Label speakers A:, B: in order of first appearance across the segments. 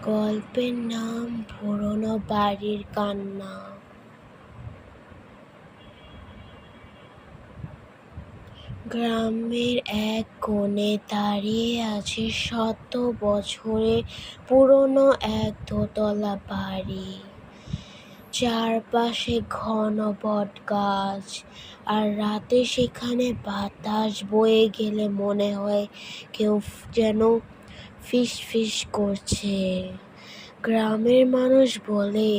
A: গল্পের নাম পুরনো বাড়ির কান্না। গ্রামের এক কোণে দাঁড়িয়ে আছে শত বছরের পুরনো এক দোতলা বাড়ি। চারপাশে ঘন বটগাছ, আর রাতে সেখানে বাতাস বয়ে গেলে মনে হয় কেউ যেন ফিসফিস করছে। গ্রামের মানুষ বলে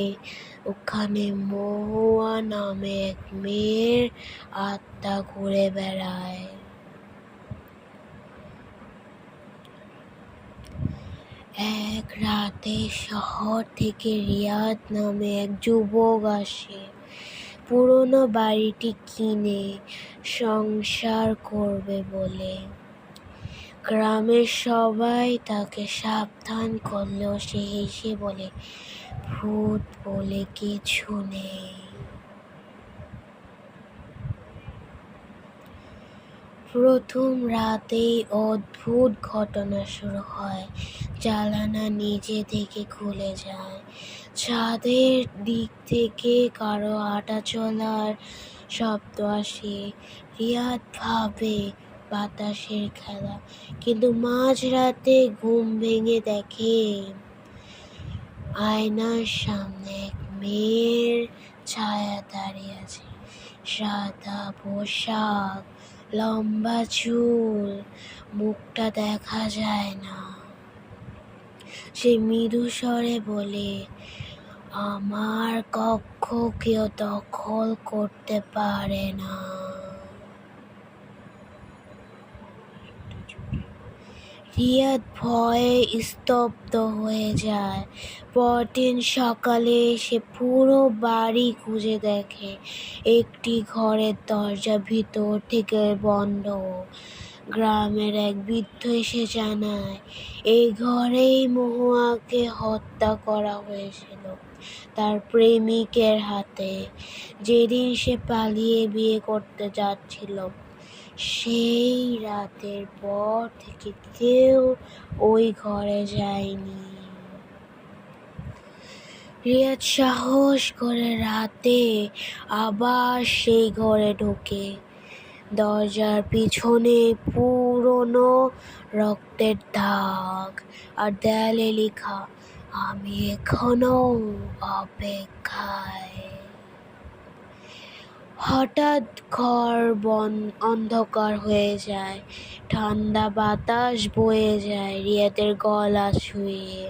A: ওখানে মহুয়া নামে এক মেয়ের আত্মা ঘুরে বেড়ায়। এক রাতে শহর থেকে রিয়াদ নামে এক যুবক আসে পুরনো বাড়িটি কিনে সংসার করবে বলে। গ্রামের সবাই তাকে সাবধান করলেও সে হেসে বলে, ভূত বলে কিছু নেই। প্রথম রাতেই অদ্ভুত ঘটনা শুরু হয়। জানালা নিজে থেকে খুলে যায়, ছাদের দিক থেকে কারো হাঁটা চলার শব্দ আসে। রিয়াদ ভাবে বাতাসের খেলা, কিন্তু মাঝরাতে ঘুম ভেঙে দেখে আয়নার সামনে এক মেয়ের ছায়া দাঁড়িয়ে আছে। সাদা পোশাক, লম্বা চুল, মুখটা দেখা যায় না। সে মৃদু স্বরে বলে, আমার কক্ষ কেউ দখল করতে পারে না। রিয়াদ ভয়ে স্তব্ধ হয়ে যায়। পরদিন সকালে সে পুরো বাড়ি খুঁজে দেখে, একটি ঘরের দরজা ভিতর থেকে বন্ধ। গ্রামের এক বৃদ্ধ এসে জানায়, এই ঘরেই মহুয়াকে হত্যা করা হয়েছিল তার প্রেমিকের হাতে, যেদিন সে পালিয়ে বিয়ে করতে যাচ্ছিল। সেই রাতের পর থেকে কেউ ওই ঘরে যায়নি। রিয়াদ সাহস করে রাতে আবার সেই ঘরে ঢোকে। দরজার পিছনে পুরনো রক্তের দাগ, আর দেয়ালে লেখা, আমি এখনো অপেক্ষায়। হঠাৎ ঘর অন্ধকার হয়ে যায়, ঠান্ডা বাতাস বয়ে যায় রিয়াদের গলা ছুঁয়ে।